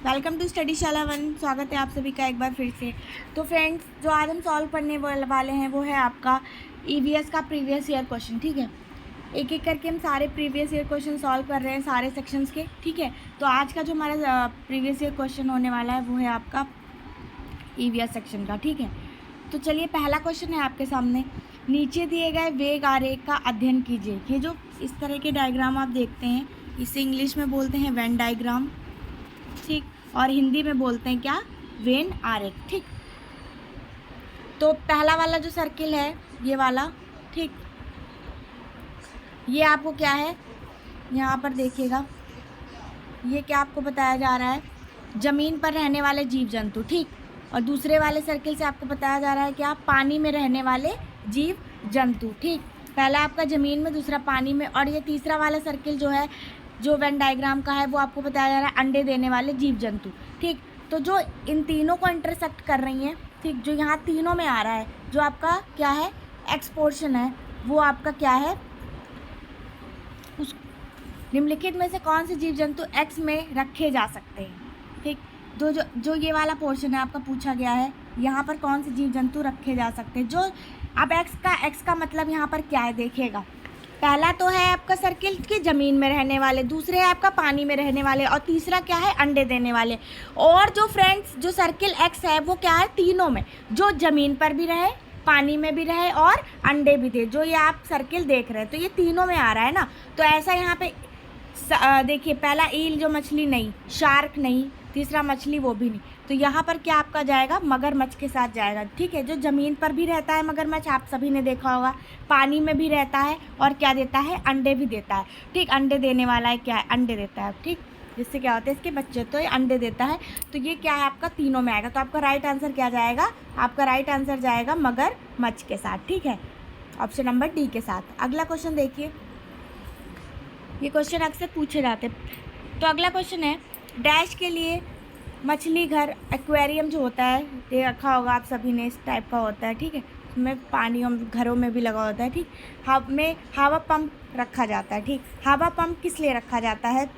Welcome to स्टडीशाला one. स्वागत है आप सभी का एक बार फिर से। तो फ्रेंड्स, जो आज हम सॉल्व करने वाले हैं वो है आपका ईवीएस का प्रीवियस ईयर क्वेश्चन। ठीक है, एक एक करके हम सारे प्रीवियस ईयर क्वेश्चन सॉल्व कर रहे हैं सारे सेक्शंस के। ठीक है, तो आज का जो हमारा प्रीवियस ईयर क्वेश्चन होने वाला है वो है आपका ईवीएस सेक्शन का। ठीक है, तो चलिए पहला क्वेश्चन है आपके सामने। नीचे दिए गए वेग आरेख का अध्ययन कीजिए। ये जो इस तरह के डायग्राम आप देखते हैं इसे इंग्लिश में बोलते हैं वेन डायग्राम, ठीक, और हिंदी में बोलते हैं क्या, वेन आरेख। ठीक, तो पहला वाला जो सर्किल है ये वाला, ठीक, ये आपको क्या है, यहाँ पर देखिएगा, ये क्या आपको बताया जा रहा है, ज़मीन पर रहने वाले जीव जंतु। ठीक, और दूसरे वाले सर्किल से आपको बताया जा रहा है क्या, पानी में रहने वाले जीव जंतु। ठीक, पहला आपका ज़मीन में, दूसरा पानी में, और ये तीसरा वाला सर्किल जो है जो वेन डायग्राम का है वो आपको बताया जा रहा है अंडे देने वाले जीव जंतु। ठीक, तो जो इन तीनों को इंटरसेक्ट कर रही हैं, ठीक, जो यहाँ तीनों में आ रहा है, जो आपका क्या है एक्स पोर्शन है, वो आपका क्या है, उस निम्नलिखित में से कौन से जीव जंतु एक्स में रखे जा सकते हैं। ठीक, जो ये वाला पोर्शन है आपका पूछा गया है, यहाँ पर कौन से जीव जंतु रखे जा सकते हैं। जो अब एक्स का मतलब यहाँ पर क्या है देखिएगा, पहला तो है आपका सर्किल की ज़मीन में रहने वाले, दूसरे है आपका पानी में रहने वाले, और तीसरा क्या है अंडे देने वाले। और जो फ्रेंड्स जो सर्किल एक्स है वो क्या है, तीनों में, जो ज़मीन पर भी रहे, पानी में भी रहे और अंडे भी दे। जो ये आप सर्किल देख रहे हैं तो ये तीनों में आ रहा है ना। तो ऐसा यहाँ पे देखिए, पहला ईल जो मछली नहीं, शार्क नहीं, तीसरा मछली वो भी नहीं, तो यहाँ पर क्या आपका जाएगा, मगरमच्छ के साथ जाएगा। ठीक है, जो ज़मीन पर भी रहता है मगरमच्छ, आप सभी ने देखा होगा, पानी में भी रहता है और क्या देता है, अंडे भी देता है। ठीक, अंडे देने वाला है, क्या है, अंडे देता है। ठीक, जिससे क्या होता है इसके बच्चे, तो ये अंडे देता है। तो ये क्या है आपका तीनों में आएगा। तो आपका राइट आंसर क्या जाएगा, आपका राइट आंसर जाएगा मगरमच्छ के साथ। ठीक है, ऑप्शन नंबर डी के साथ। अगला क्वेश्चन देखिए, ये क्वेश्चन अक्सर पूछे जाते। तो अगला क्वेश्चन है, डैश के लिए मछली घर एक्वेरियम जो होता है, ये रखा होगा आप सभी ने, इस टाइप का होता है। ठीक है, उसमें पानी घरों में भी लगा होता है। ठीक, में हवा पंप रखा जाता है। ठीक, हवा पंप किस लिए रखा जाता है,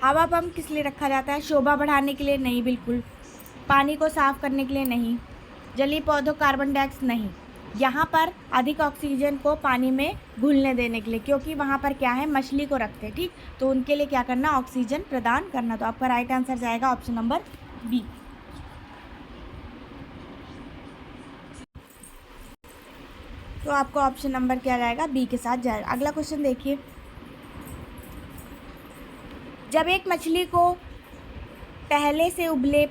हवा पंप किस लिए रखा जाता है, शोभा बढ़ाने के लिए नहीं, बिल्कुल, पानी को साफ करने के लिए नहीं, जलीय पौधों कार्बन डाइऑक्साइड नहीं, यहाँ पर अधिक ऑक्सीजन को पानी में घुलने देने के लिए, क्योंकि वहाँ पर क्या है, मछली को रखते हैं। ठीक, तो उनके लिए क्या करना, ऑक्सीजन प्रदान करना। तो आपका राइट आंसर जाएगा ऑप्शन नंबर बी। तो आपका ऑप्शन नंबर क्या जाएगा, बी के साथ जाएगा। अगला क्वेश्चन देखिए, जब एक मछली को पहले से उबले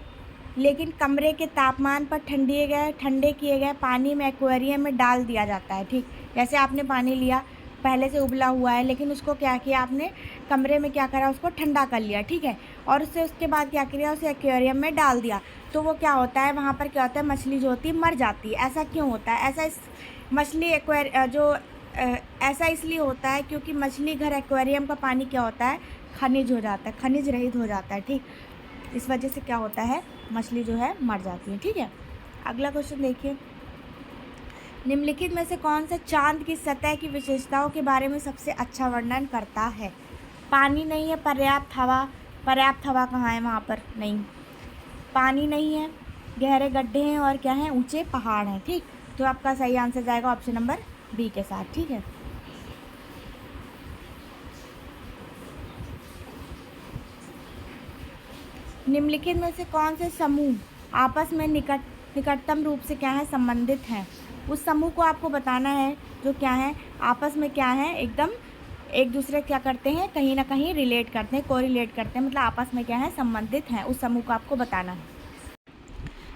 लेकिन कमरे के तापमान पर ठंडे किए गए पानी में एक्वेरियम में डाल दिया जाता है। ठीक, जैसे आपने पानी लिया, पहले से उबला हुआ है, लेकिन उसको क्या किया आपने, कमरे में क्या करा, उसको ठंडा कर लिया। ठीक है, और उसके बाद क्या किया, उसे एक्वेरियम में डाल दिया। तो वो क्या होता है, वहाँ पर क्या होता है, मछली जो होती है मर जाती है। ऐसा क्यों होता है, ऐसा इसलिए होता है क्योंकि मछली घर एक्वेरियम का पानी क्या होता है, खनिज हो जाता है, खनिज रहित हो जाता है। ठीक, इस वजह से क्या होता है, मछली जो है मर जाती है। ठीक है, अगला क्वेश्चन देखिए, निम्नलिखित में से कौन सा चांद की सतह की विशेषताओं के बारे में सबसे अच्छा वर्णन करता है। पानी नहीं है, पर्याप्त हवा कहाँ है, वहाँ पर नहीं, पानी नहीं है, गहरे गड्ढे हैं, और क्या है, ऊंचे पहाड़ हैं। ठीक, तो आपका सही आंसर जाएगा ऑप्शन नंबर बी के साथ। ठीक है, निम्नलिखित में से कौन से समूह आपस में निकटतम रूप से क्या है, संबंधित हैं। उस समूह को आपको बताना है जो क्या है, आपस में क्या है, एकदम एक दूसरे क्या करते हैं, कहीं ना कहीं रिलेट करते हैं, कोरिलेट करते हैं, मतलब आपस में क्या है, संबंधित हैं। उस समूह को आपको बताना है।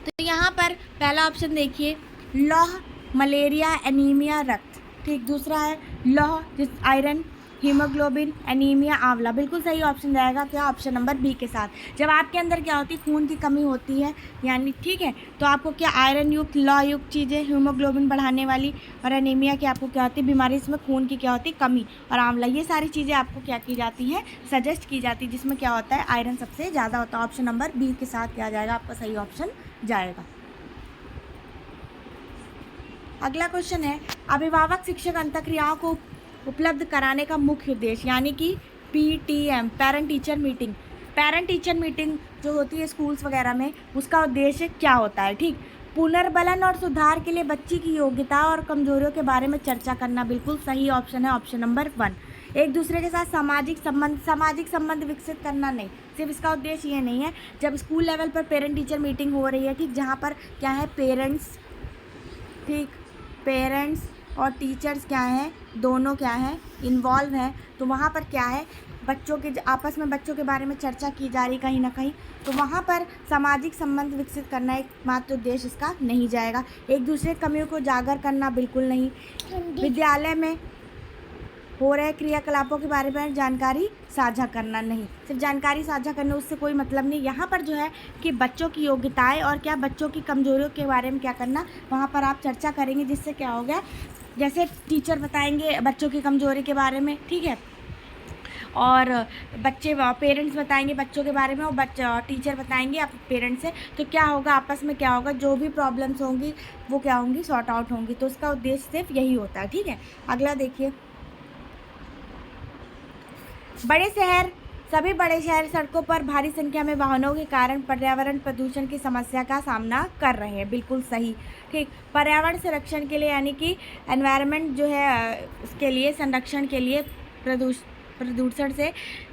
तो यहाँ पर पहला ऑप्शन देखिए, लौह, मलेरिया, एनीमिया, रक्त। ठीक, दूसरा है लौह, जिस आयरन, हीमोग्लोबिन, एनीमिया, आंवला। बिल्कुल सही ऑप्शन जाएगा क्या, ऑप्शन नंबर बी के साथ। जब आपके अंदर क्या होती है, खून की कमी होती है यानी, ठीक है, तो आपको क्या आयरन युक्त, लौह युक्त चीज़ें, हीमोग्लोबिन बढ़ाने वाली, और एनीमिया की आपको क्या होती है, बीमारी, इसमें खून की क्या होती है, कमी, और आंवला, ये सारी चीज़ें आपको क्या की जाती हैं, सजेस्ट की जाती है, जिसमें क्या होता है, आयरन सबसे ज़्यादा होता है। ऑप्शन नंबर बी के साथ क्या जाएगा, आपका सही ऑप्शन जाएगा। अगला क्वेश्चन है, अभिभावक शिक्षक अंतःक्रियाओं को उपलब्ध कराने का मुख्य उद्देश्य, यानी कि PTM, parent teacher meeting, parent teacher meeting जो होती है स्कूल्स वगैरह में, उसका उद्देश्य क्या होता है, ठीक। पुनर्बलन और सुधार के लिए बच्ची की योग्यता और कमजोरियों के बारे में चर्चा करना, बिल्कुल सही ऑप्शन है, ऑप्शन नंबर 1। एक दूसरे के साथ सामाजिक संबंध विकसित करना नहीं, सिर्फ इसका उद्देश्य ये नहीं है। जब स्कूल लेवल पर पेरेंट टीचर मीटिंग हो रही है, ठीक, जहाँ पर क्या है पेरेंट्स, ठीक, पेरेंट्स और टीचर्स क्या हैं, दोनों क्या हैं इन्वॉल्व हैं, तो वहाँ पर क्या है बच्चों के आपस में बच्चों के बारे में चर्चा की जा रही कहीं ना कहीं, तो वहाँ पर सामाजिक संबंध विकसित करना एकमात्र उद्देश्य इसका नहीं जाएगा। एक दूसरे कमियों को उजागर करना बिल्कुल नहीं। विद्यालय में हो रहे क्रियाकलापों के बारे में जानकारी साझा करना नहीं, सिर्फ जानकारी साझा करने उससे कोई मतलब नहीं। यहाँ पर जो है कि बच्चों की योग्यताएं और क्या बच्चों की कमजोरियों के बारे में क्या करना, वहाँ पर आप चर्चा करेंगे, जिससे क्या हो गया, जैसे टीचर बताएंगे बच्चों की कमजोरी के बारे में, ठीक है, और पेरेंट्स बताएंगे बच्चों के बारे में और टीचर बताएंगे आप पेरेंट्स से, तो क्या होगा आपस में क्या होगा, जो भी प्रॉब्लम्स होंगी वो क्या होंगी, सॉर्ट आउट होंगी। तो उसका उद्देश्य सिर्फ यही होता है, ठीक है। अगला देखिए, सभी बड़े शहर सड़कों पर भारी संख्या में वाहनों के कारण पर्यावरण प्रदूषण की समस्या का सामना कर रहे हैं, बिल्कुल सही, ठीक। पर्यावरण संरक्षण के लिए यानी कि एनवायरनमेंट जो है उसके लिए संरक्षण के लिए प्रदूषण से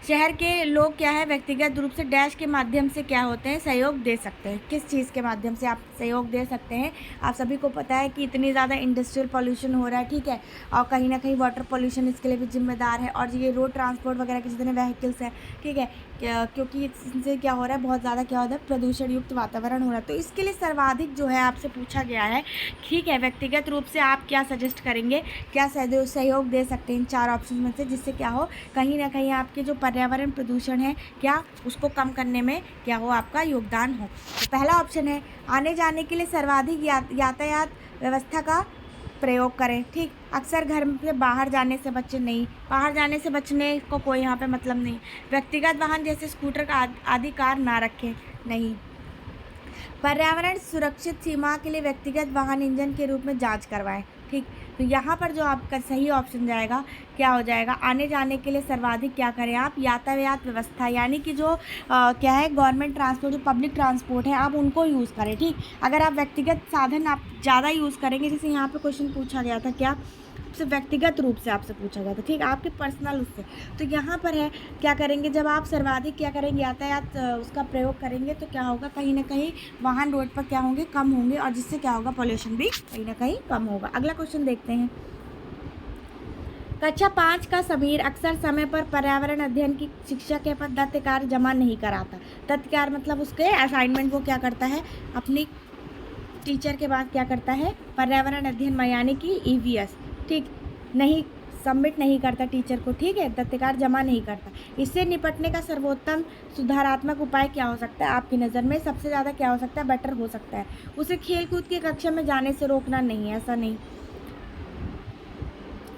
शहर के लोग क्या है व्यक्तिगत रूप से डैश के माध्यम से क्या होते हैं, सहयोग दे सकते हैं। किस चीज़ के माध्यम से आप सहयोग दे सकते हैं, आप सभी को पता है कि इतनी ज़्यादा इंडस्ट्रियल पॉल्यूशन हो रहा है, ठीक है, और कहीं ना कहीं वाटर पॉल्यूशन इसके लिए भी जिम्मेदार है, और ये रोड ट्रांसपोर्ट वगैरह के जितने व्हीकल्स हैं, ठीक है, क्योंकि इससे क्या हो रहा है, बहुत ज़्यादा क्या होता है, प्रदूषण युक्त वातावरण हो रहा है। तो इसके लिए सर्वाधिक जो है आपसे पूछा गया है, ठीक है, व्यक्तिगत रूप से आप क्या सजेस्ट करेंगे, क्या सहयोग दे सकते हैं इन 4 ऑप्शन में से, जिससे क्या हो कहीं ना कहीं आपके जो पर्यावरण प्रदूषण है क्या उसको कम करने में क्या हो आपका योगदान हो। तो पहला ऑप्शन है आने जाने के लिए सर्वाधिक यातायात व्यवस्था का प्रयोग करें, ठीक। अक्सर घर से बाहर जाने से बच्चे नहीं, बाहर जाने से बचने को कोई यहाँ पे मतलब नहीं। व्यक्तिगत वाहन जैसे स्कूटर का आदि कार ना रखें, नहीं। पर्यावरण सुरक्षित सीमा के लिए व्यक्तिगत वाहन इंजन के रूप में जांच करवाएं, ठीक। तो यहाँ पर जो आपका सही ऑप्शन जाएगा क्या हो जाएगा, आने जाने के लिए सर्वाधिक क्या करें आप, यातायात व्यवस्था यानी कि जो क्या है गवर्नमेंट ट्रांसपोर्ट, जो पब्लिक ट्रांसपोर्ट है आप उनको यूज़ करें, ठीक। अगर आप व्यक्तिगत साधन आप ज़्यादा यूज़ करेंगे, जैसे यहाँ पे क्वेश्चन पूछा गया था क्या, सिर्फ व्यक्तिगत रूप से आपसे पूछा गया था, ठीक, आपके पर्सनल उससे, तो यहाँ पर है क्या करेंगे, जब आप सर्वाधिक क्या करेंगे यातायात उसका प्रयोग करेंगे, तो क्या होगा कहीं ना कहीं वाहन रोड पर क्या होंगे, कम होंगे, और जिससे क्या होगा पॉल्यूशन भी कहीं ना कहीं कम होगा। अगला क्वेश्चन देखते हैं। कक्षा 5 का समीर अक्सर समय पर पर्यावरण अध्ययन की शिक्षा के पर दत्त कार्य जमा नहीं कराता। दत्त कार्य मतलब उसके असाइनमेंट वो क्या करता है, अपनी टीचर के बाद क्या करता है, पर्यावरण अध्ययन यानी कि EVS, ठीक, नहीं सबमिट नहीं करता टीचर को, ठीक है, दत्तकार जमा नहीं करता। इससे निपटने का सर्वोत्तम सुधारात्मक उपाय क्या हो सकता है आपकी नज़र में, सबसे ज़्यादा क्या हो सकता है, बेटर हो सकता है उसे खेल कूद की कक्षा में जाने से रोकना, नहीं, ऐसा नहीं।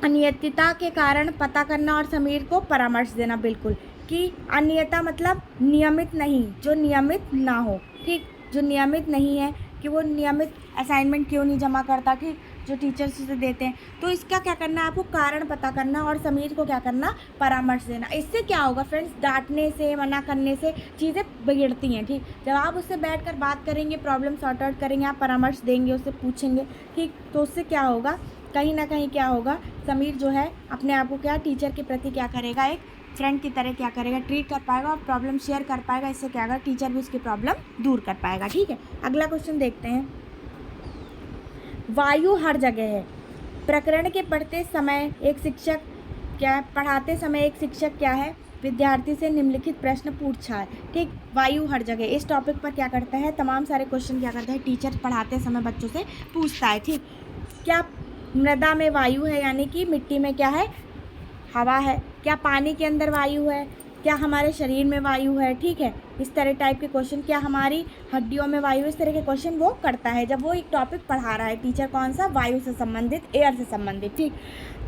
अनियमितता के कारण पता करना और समीर को परामर्श देना, बिल्कुल, कि अनियमितता मतलब नियमित नहीं, जो नियमित ना हो, ठीक, जो नियमित नहीं है कि वो नियमित असाइनमेंट क्यों नहीं जमा करता, ठीक, जो टीचर्स उसे देते हैं, तो इसका क्या करना है आपको, कारण पता करना और समीर को क्या करना, परामर्श देना। इससे क्या होगा फ्रेंड्स, डांटने से मना करने से चीज़ें बिगड़ती हैं, ठीक। जब आप उससे बैठकर बात करेंगे, प्रॉब्लम सॉर्ट आउट करेंगे, आप परामर्श देंगे, उससे पूछेंगे, ठीक, तो उससे क्या होगा कहीं ना कहीं क्या होगा, समीर जो है अपने आप को क्या टीचर के प्रति क्या करेगा, एक फ्रेंड की तरह क्या करेगा, ट्रीट कर पाएगा और प्रॉब्लम शेयर कर पाएगा। इससे क्या होगा, टीचर भी उसकी प्रॉब्लम दूर कर पाएगा, ठीक है। अगला क्वेश्चन देखते हैं। वायु हर जगह है। प्रकरण के पढ़ते समय एक शिक्षक क्या है, विद्यार्थी से निम्नलिखित प्रश्न पूछा है, ठीक। वायु हर जगह, इस टॉपिक पर क्या करता है, तमाम सारे क्वेश्चन क्या करता है, टीचर पढ़ाते समय बच्चों से पूछता है, ठीक। क्या मृदा में वायु है यानी कि मिट्टी में क्या है, हवा है। क्या पानी के अंदर वायु है, क्या हमारे शरीर में वायु है, ठीक है, इस तरह टाइप के क्वेश्चन। क्या हमारी हड्डियों में वायु, इस तरह के क्वेश्चन वो करता है जब वो एक टॉपिक पढ़ा रहा है टीचर, कौन सा, वायु से संबंधित, एयर से संबंधित, ठीक।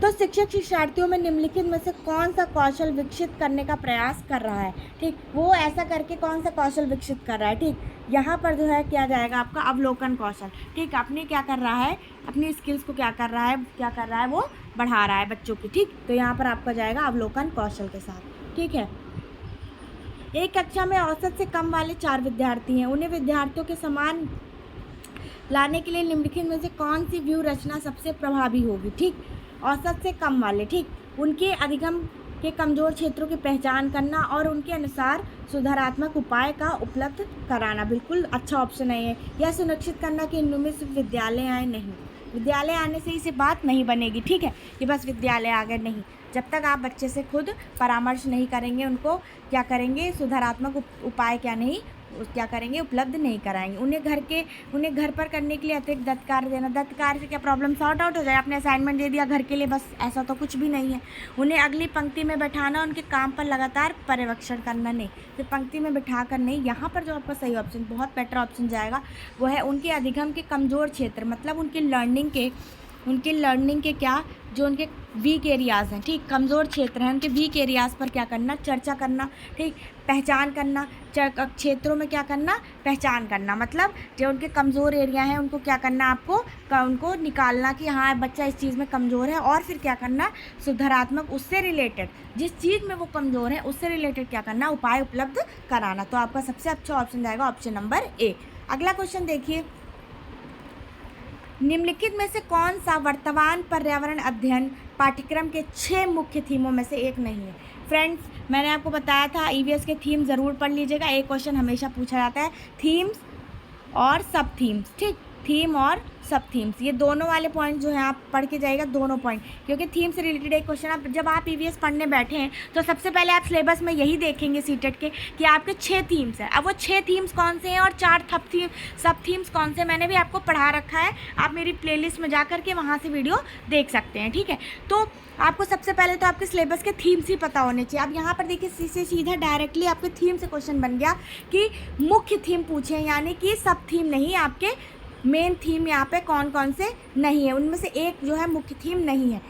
तो शिक्षक शिक्षार्थियों में निम्नलिखित में से कौन सा कौशल विकसित करने का प्रयास कर रहा है, ठीक, वो ऐसा करके कौन सा कौशल विकसित कर रहा है, ठीक। यहाँ पर जो है क्या जाएगा आपका, अवलोकन कौशल, ठीक, अपनी क्या कर रहा है, अपनी स्किल्स को क्या कर रहा है वो बढ़ा रहा है बच्चों की, ठीक। तो यहाँ पर आपका जाएगा अवलोकन कौशल के साथ, ठीक है। एक कक्षा में औसत से कम वाले 4 विद्यार्थी हैं, उन्हें विद्यार्थियों के समान लाने के लिए निम्नलिखित में से कौन सी व्यू रचना सबसे प्रभावी होगी। ठीक, औसत से कम वाले, ठीक, उनके अधिगम के कमज़ोर क्षेत्रों की पहचान करना और उनके अनुसार सुधारात्मक उपाय का उपलब्ध कराना। बिल्कुल अच्छा ऑप्शन है ये। यह सुनिश्चित करना कि इनमें सिर्फ विद्यालय आए नहीं, विद्यालय आने से इसे बात नहीं बनेगी। ठीक है, कि बस विद्यालय आ गए, नहीं, जब तक आप बच्चे से खुद परामर्श नहीं करेंगे, उनको क्या करेंगे, सुधारात्मक उपाय क्या करेंगे, उपलब्ध नहीं कराएंगे। उन्हें घर पर करने के लिए अतिरिक्त दत्त कार्य देना। दत्त कार्य से क्या प्रॉब्लम सॉर्ट आउट हो जाए, आपने असाइनमेंट दे दिया घर के लिए, बस ऐसा तो कुछ भी नहीं है। उन्हें अगली पंक्ति में बैठाना, उनके काम पर लगातार पर्यवेक्षण करना, नहीं, सिर्फ पंक्ति में बैठा कर नहीं। यहाँ पर जो आपका सही ऑप्शन, बहुत बेटर ऑप्शन जाएगा, वो है उनके अधिगम के कमज़ोर क्षेत्र, मतलब उनके लर्निंग के क्या, जो उनके वीक एरियाज़ हैं, ठीक, कमज़ोर क्षेत्र हैं, उनके वीक एरियाज़ पर क्या करना, चर्चा करना, ठीक, पहचान करना, क्षेत्रों में क्या करना, पहचान करना, मतलब जो उनके कमज़ोर एरिया हैं उनको क्या करना, आपको उनको निकालना कि हाँ बच्चा इस चीज़ में कमज़ोर है, और फिर क्या करना, सुधारात्मक, उससे रिलेटेड, जिस चीज़ में वो कमज़ोर है उससे रिलेटेड क्या करना, उपाय उपलब्ध कराना। तो आपका सबसे अच्छा ऑप्शन जाएगा ऑप्शन नंबर ए। अगला क्वेश्चन देखिए, निम्नलिखित में से कौन सा वर्तमान पर्यावरण अध्ययन पाठ्यक्रम के 6 मुख्य थीमों में से एक नहीं है। फ्रेंड्स, मैंने आपको बताया था ईवीएस के थीम ज़रूर पढ़ लीजिएगा, एक क्वेश्चन हमेशा पूछा जाता है, थीम्स और सब थीम्स, ठीक, थीम और सब थीम्स, ये दोनों वाले पॉइंट जो है आप पढ़ के जाइएगा, दोनों पॉइंट, क्योंकि थीम से रिलेटेड एक क्वेश्चन जब आप ईवीएस पढ़ने बैठे हैं तो सबसे पहले आप सिलेबस में यही देखेंगे सीटेट के कि आपके 6 थीम्स हैं। अब वो 6 थीम्स कौन से हैं और 4 सब थीम्स कौन से, मैंने भी आपको पढ़ा रखा है, आप मेरी प्लेलिस्ट में जा करके वहाँ से वीडियो देख सकते हैं। ठीक है, तो आपको सबसे पहले तो आपके सिलेबस के थीम्स ही पता होने चाहिए। अब यहाँ पर देखिए सीधा डायरेक्टली आपके थीम से क्वेश्चन बन गया कि मुख्य थीम पूछे, यानी कि सब थीम नहीं, आपके मेन थीम यहाँ पे कौन कौन से नहीं है, उनमें से एक जो है मुख्य थीम नहीं है।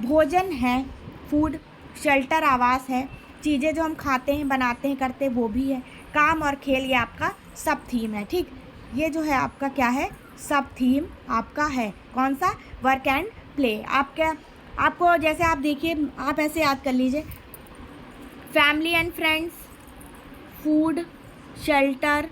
भोजन है, फूड, शेल्टर आवास है, चीज़ें जो हम खाते हैं, बनाते हैं, करते हैं, वो भी है, काम और खेल, ये आपका सब थीम है। ठीक, ये जो है आपका क्या है, सब थीम आपका है, कौन सा, वर्क एंड प्ले। आपको जैसे आप देखिए, आप ऐसे याद कर लीजिए, family and friends, food, shelter,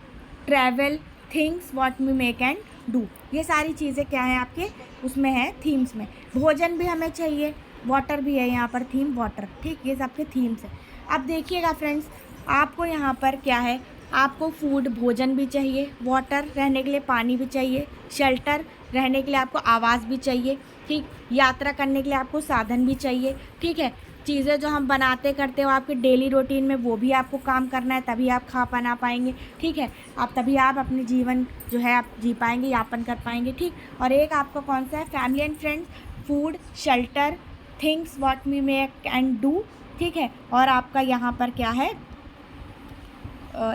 travel, things what we make and do, ये सारी चीज़ें क्या है आपके उसमें है थीम्स में। भोजन भी हमें चाहिए, वाटर भी है यहाँ पर थीम वाटर, ठीक, ये सबके थीम्स है। अब देखिएगा फ्रेंड्स, आपको यहाँ पर क्या है, आपको फूड भोजन भी चाहिए, वाटर रहने के लिए पानी भी चाहिए, शेल्टर रहने के लिए आपको आवास भी चाहिए, ठीक, यात्रा करने के लिए आपको साधन भी चाहिए, ठीक है, चीज़ें जो हम बनाते करते हो आपके डेली रूटीन में वो भी आपको काम करना है, तभी आप बना पाएंगे, ठीक है, तभी आप अपने जीवन जो है आप जी पाएंगे, यापन कर पाएंगे, ठीक। और एक आपका कौन सा है, family and friends, food, shelter, things what we make and do, ठीक है। और आपका यहाँ पर क्या है,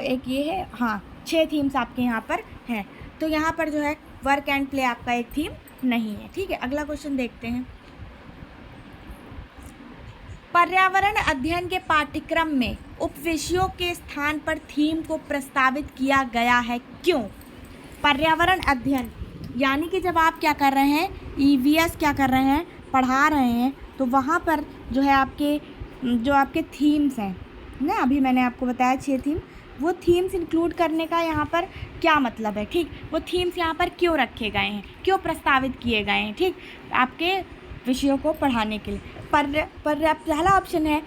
एक ये है, हाँ 6 थीम्स आपके यहाँ पर हैं। तो यहाँ पर जो है वर्क एंड प्ले आपका एक थीम नहीं है, ठीक है। अगला क्वेश्चन देखते हैं, पर्यावरण अध्ययन के पाठ्यक्रम में उपविषयों के स्थान पर थीम को प्रस्तावित किया गया है, क्यों। पर्यावरण अध्ययन यानी कि जब आप क्या कर रहे हैं, ईवीएस क्या कर रहे हैं, पढ़ा रहे हैं, तो वहाँ पर जो है आपके थीम्स हैं ना, अभी मैंने आपको बताया 6 थीम, वो थीम्स इंक्लूड करने का यहाँ पर क्या मतलब है, ठीक, वो थीम्स यहाँ पर क्यों रखे गए हैं, क्यों प्रस्तावित किए गए हैं, ठीक, आपके विषयों को पढ़ाने के लिए। पहला ऑप्शन है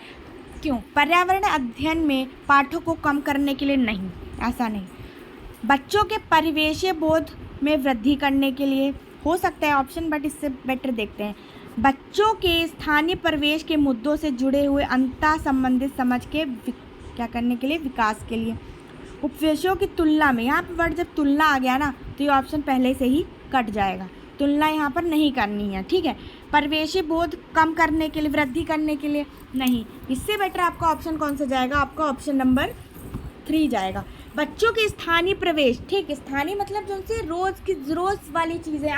क्यों, पर्यावरण अध्ययन में पाठों को कम करने के लिए नहीं, ऐसा नहीं, बच्चों के परिवेशीय बोध में वृद्धि करने के लिए हो सकता है ऑप्शन, बट इससे बेटर देखते हैं, बच्चों के स्थानीय परिवेश के मुद्दों से जुड़े हुए अंतर संबंधित समझ के क्या करने के लिए, विकास के लिए। उपविषयों की तुलना में, यहाँ पर वर्ड जब तुलना आ गया ना तो ये ऑप्शन पहले से ही कट जाएगा, तुलना यहाँ पर नहीं करनी है, ठीक है। परिवेशी बोध कम करने के लिए, वृद्धि करने के लिए नहीं, इससे बेटर आपका ऑप्शन कौन सा जाएगा, आपका ऑप्शन नंबर 3 जाएगा, बच्चों के स्थानीय प्रवेश, ठीक, स्थानीय मतलब जो उनसे रोज़ वाली चीज़ें,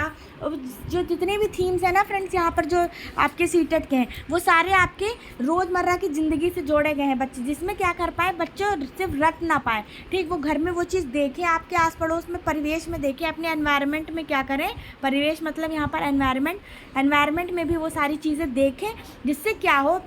जो जितने भी थीम्स हैं ना फ्रेंड्स यहाँ पर जो आपके सीटेट के हैं, वो सारे आपके रोज़मर्रा की ज़िंदगी से जोड़े गए हैं बच्चे, जिसमें क्या कर पाए बच्चे, सिर्फ रट ना पाए, ठीक, वो घर में वो चीज़ देखें, आपके आस पड़ोस में परिवेश में देखें, अपने एनवायरनमेंट में क्या करें, परिवेश मतलब यहाँ पर एनवायरनमेंट में भी वो सारी चीज़ें देखें, जिससे क्या हो,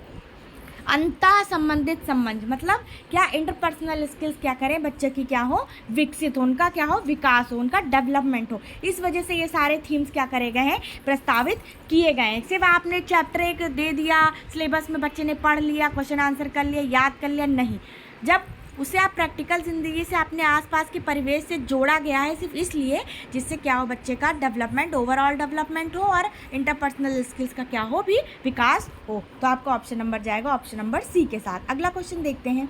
अंतः संबंधित संबंध, मतलब क्या इंटरपर्सनल स्किल्स क्या करें बच्चे की, क्या हो, विकसित हो, उनका क्या हो, विकास हो, उनका डेवलपमेंट हो। इस वजह से ये सारे थीम्स क्या करे गए हैं, प्रस्तावित किए गए हैं। सिर्फ आपने चैप्टर 1 दे दिया सिलेबस में, बच्चे ने पढ़ लिया, क्वेश्चन आंसर कर लिया, याद कर लिया, नहीं। जब उसे आप प्रैक्टिकल ज़िंदगी से, अपने आसपास के परिवेश से जोड़ा गया है, सिर्फ इसलिए जिससे क्या हो, बच्चे का डेवलपमेंट, ओवरऑल डेवलपमेंट हो और इंटरपर्सनल स्किल्स का क्या हो भी, विकास हो। तो आपका ऑप्शन नंबर जाएगा ऑप्शन नंबर सी के साथ। अगला क्वेश्चन देखते हैं।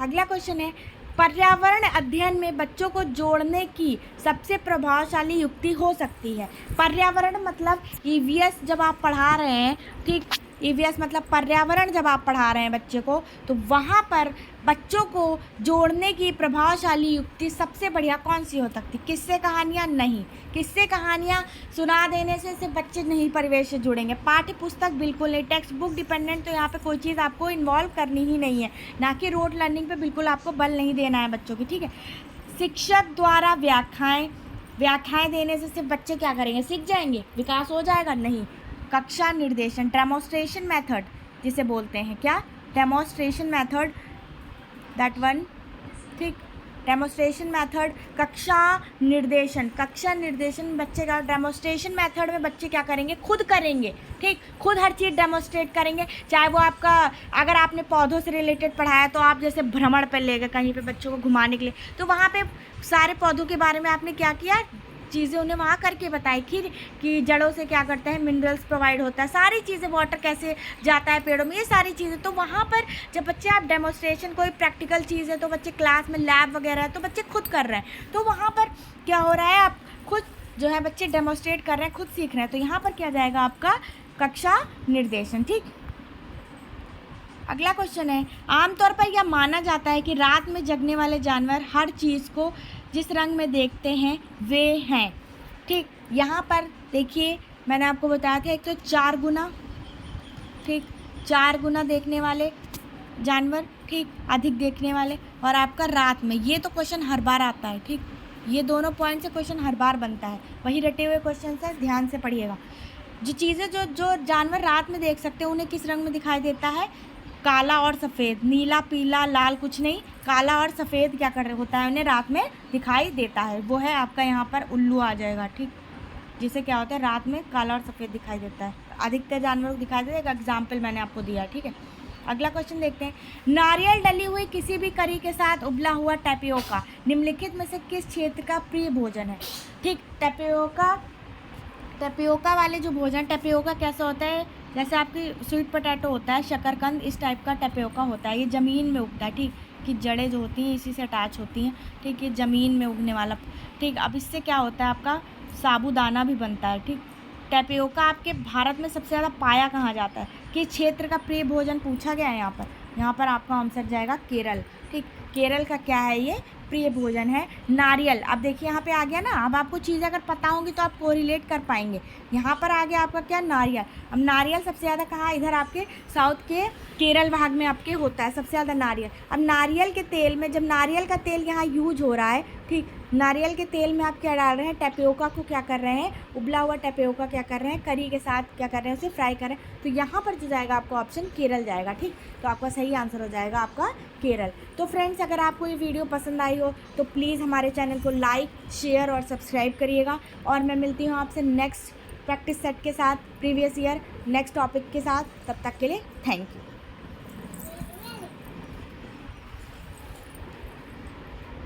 अगला क्वेश्चन है, पर्यावरण अध्ययन में बच्चों को जोड़ने की सबसे प्रभावशाली युक्ति हो सकती है। पर्यावरण मतलब ईवीएस जब आप पढ़ा रहे हैं, ठीक, ईवीएस मतलब पर्यावरण जब आप पढ़ा रहे हैं बच्चे को, तो वहाँ पर बच्चों को जोड़ने की प्रभावशाली युक्ति सबसे बढ़िया कौन सी हो सकती? किस्से कहानियाँ नहीं, किस्से कहानियाँ सुना देने से बच्चे नहीं परिवेश से जुड़ेंगे। पाठ्य पुस्तक बिल्कुल नहीं, टेक्स्ट बुक डिपेंडेंट तो यहाँ पे कोई चीज़ आपको इन्वॉल्व करनी ही नहीं है, ना कि रोड लर्निंग पे बिल्कुल आपको बल नहीं देना है बच्चों की, ठीक है। शिक्षक द्वारा व्याख्याएँ देने से सिर्फ बच्चे क्या करेंगे, सीख जाएंगे, विकास हो जाएगा? नहीं। कक्षा निर्देशन, डेमोस्ट्रेशन मेथड जिसे बोलते हैं, क्या, डेमोस्ट्रेशन मेथड, दैट वन, ठीक, डेमोस्ट्रेशन मेथड, कक्षा निर्देशन बच्चे का, डेमोस्ट्रेशन मेथड में बच्चे क्या करेंगे, खुद करेंगे, ठीक, खुद हर चीज़ डेमोस्ट्रेट करेंगे। चाहे वो आपका, अगर आपने पौधों से रिलेटेड पढ़ाया तो आप जैसे भ्रमण पर ले गए कहीं पे बच्चों को घुमाने के लिए, तो वहाँ पे सारे पौधों के बारे में आपने क्या किया, चीज़ें उन्हें वहाँ करके बताई, फिर कि जड़ों से क्या करते हैं, मिनरल्स प्रोवाइड होता है, सारी चीज़ें, वाटर कैसे जाता है पेड़ों में, ये सारी चीज़ें। तो वहाँ पर जब बच्चे, आप डेमोस्ट्रेशन, कोई प्रैक्टिकल चीज़ है तो बच्चे क्लास में लैब वगैरह है तो बच्चे खुद कर रहे हैं, तो वहाँ पर क्या हो रहा है, आप खुद जो है बच्चे डेमोस्ट्रेट कर रहे हैं, खुद सीख रहे हैं, तो यहाँ पर क्या जाएगा आपका कक्षा निर्देशन, ठीक। अगला क्वेश्चन है, आमतौर पर यह माना जाता है कि रात में जगने वाले जानवर हर चीज़ को जिस रंग में देखते हैं वे हैं, ठीक। यहाँ पर देखिए मैंने आपको बताया था, एक तो 4 गुना, ठीक, 4 गुना देखने वाले जानवर, ठीक, अधिक देखने वाले, और आपका रात में, ये तो क्वेश्चन हर बार आता है, ठीक, ये दोनों पॉइंट से क्वेश्चन हर बार बनता है, वही रटे हुए क्वेश्चन है, ध्यान से पढ़िएगा। जो चीज़ें जो जानवर रात में देख सकते हैं उन्हें किस रंग में दिखाई देता है, काला और सफ़ेद, नीला पीला लाल कुछ नहीं, काला और सफ़ेद क्या कर होता है, उन्हें रात में दिखाई देता है, वो है आपका यहाँ पर उल्लू आ जाएगा, ठीक, जिसे क्या होता है, रात में काला और सफ़ेद दिखाई देता है, अधिकतर जानवरों को दिखाई देता है। एक एग्जाम्पल मैंने आपको दिया, ठीक है। अगला क्वेश्चन देखते हैं, नारियल डली हुई किसी भी करी के साथ उबला हुआ टैपियोका निम्नलिखित में से किस क्षेत्र का प्रिय भोजन है, ठीक। टैपियोका वाले जो भोजन, टैपियोका कैसा होता है, जैसे आपकी स्वीट पोटैटो होता है, शकरकंद, इस टाइप का टैपियोका होता है, ये ज़मीन में उगता है, ठीक, कि जड़ें जो होती हैं इसी से अटैच होती हैं, ठीक, ये ज़मीन में उगने वाला, ठीक। अब इससे क्या होता है, आपका साबूदाना भी बनता है, ठीक। टैपियोका आपके भारत में सबसे ज़्यादा पाया कहाँ जाता है, किस क्षेत्र का प्रिय भोजन पूछा गया है यहाँ पर आपका आंसर जाएगा केरल, ठीक। केरल का क्या है, ये प्रिय भोजन है नारियल। अब देखिए यहाँ पे आ गया ना, अब आपको चीज़ें अगर पता होंगी तो आप कोरिलेट कर पाएंगे। यहाँ पर आ गया आपका क्या, नारियल। अब नारियल सबसे ज़्यादा कहाँ, इधर आपके साउथ के केरल भाग में आपके होता है सबसे ज़्यादा नारियल। अब नारियल के तेल में, जब नारियल का तेल यहाँ यूज हो रहा है, ठीक, नारियल के तेल में आप क्या डाल रहे हैं, टैपियोका को क्या कर रहे हैं, उबला हुआ टैपियोका क्या कर रहे हैं, करी के साथ क्या कर रहे हैं, उसे फ्राई कर रहे हैं, तो यहाँ पर जो जाएगा आपका ऑप्शन केरल जाएगा, ठीक। तो आपका सही आंसर हो जाएगा आपका केरल। तो फ्रेंड्स, अगर आपको ये वीडियो पसंद आई हो तो प्लीज़ हमारे चैनल को लाइक, शेयर और सब्सक्राइब करिएगा, और मैं मिलती हूँ आपसे नेक्स्ट प्रैक्टिस सेट के साथ, प्रीवियस ईयर नेक्स्ट टॉपिक के साथ। तब तक के लिए थैंक यू।